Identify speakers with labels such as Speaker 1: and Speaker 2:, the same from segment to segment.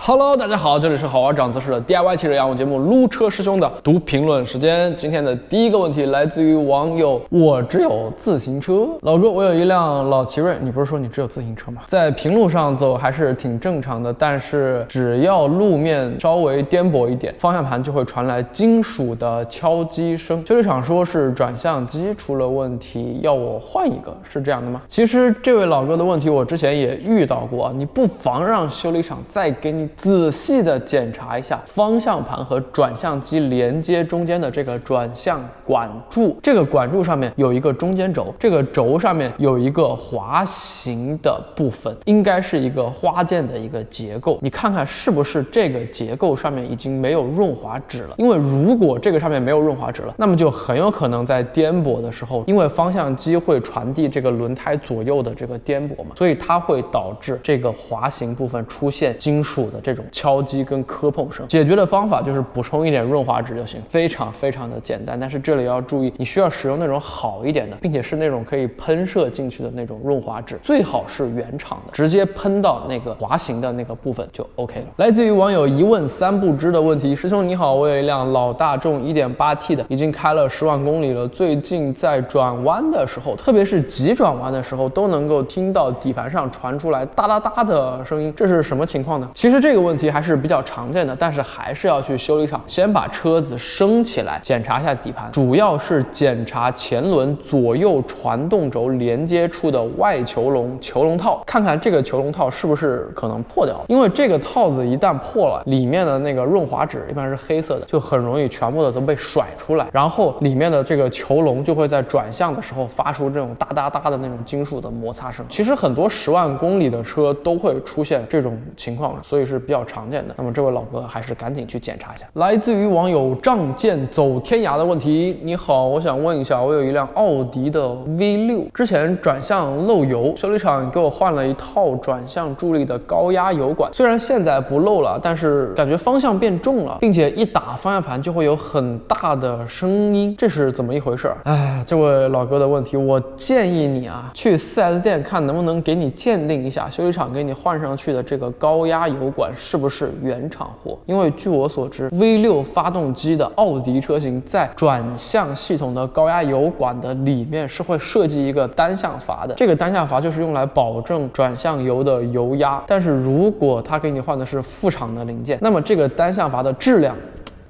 Speaker 1: Hello， 大家好，这里是好玩长姿势的 DIY 汽车养护节目撸车师兄的读评论时间。今天的第一个问题来自于网友，我只有自行车。老哥，我有一辆老奇瑞，你不是说你只有自行车吗？在平路上走还是挺正常的，但是只要路面稍微颠簸一点，方向盘就会传来金属的敲击声。修理厂说是转向机出了问题，要我换一个，是这样的吗？其实这位老哥的问题我之前也遇到过，你不妨让修理厂再给你仔细的检查一下方向盘和转向机连接中间的这个转向管柱，这个管柱上面有一个中间轴，这个轴上面有一个滑行的部分，应该是一个花件的一个结构，你看看是不是这个结构上面已经没有润滑脂了？因为如果这个上面没有润滑脂了，那么就很有可能在颠簸的时候，因为方向机会传递这个轮胎左右的这个颠簸嘛，所以它会导致这个滑行部分出现金属的这种敲击跟磕碰声。解决的方法就是补充一点润滑脂就行，非常的简单。但是这里要注意，你需要使用那种好一点的，并且是那种可以喷射进去的那种润滑脂，最好是原厂的，直接喷到那个滑行的那个部分就 OK 了。来自于网友一问三不知的问题，师兄你好，我有一辆老大众 1.8T 的，已经开了10万公里了，最近在转弯的时候，特别是急转弯的时候，都能够听到底盘上传出来哒哒哒的声音，这是什么情况呢？其实这个问题还是比较常见的，但是还是要去修理厂先把车子升起来检查一下底盘，主要是检查前轮左右传动轴连接处的外球笼套，看看这个球笼套是不是可能破掉了，因为这个套子一旦破了，里面的那个润滑脂一般是黑色的，就很容易全部的都被甩出来，然后里面的这个球笼就会在转向的时候发出这种哒哒哒的那种金属的摩擦声。其实很多10万公里的车都会出现这种情况，所以是比较常见的。那么这位老哥还是赶紧去检查一下。来自于网友仗剑走天涯的问题，你好，我想问一下，我有一辆奥迪的 V6， 之前转向漏油，修理厂给我换了一套转向助力的高压油管，虽然现在不漏了，但是感觉方向变重了，并且一打方向盘就会有很大的声音，这是怎么一回事？哎，这位老哥的问题，我建议你啊，去 4S 店看能不能给你鉴定一下修理厂给你换上去的这个高压油管是不是原厂货。因为据我所知， V6 发动机的奥迪车型在转向系统的高压油管的里面是会设计一个单向阀的，这个单向阀就是用来保证转向油的油压，但是如果他给你换的是副厂的零件，那么这个单向阀的质量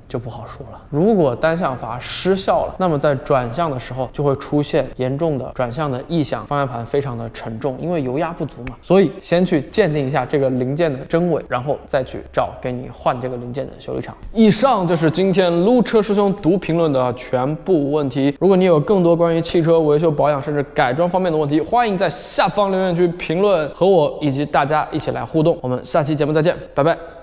Speaker 1: 就不好说了。如果单向阀失效了，那么在转向的时候就会出现严重的转向的异响，方向盘非常的沉重，因为油压不足嘛。所以先去鉴定一下这个零件的真伪，然后再去找给你换这个零件的修理厂。以上就是今天撸车师兄读评论的全部问题。如果你有更多关于汽车维修保养甚至改装方面的问题，欢迎在下方留言区评论，和我以及大家一起来互动。我们下期节目再见，拜拜。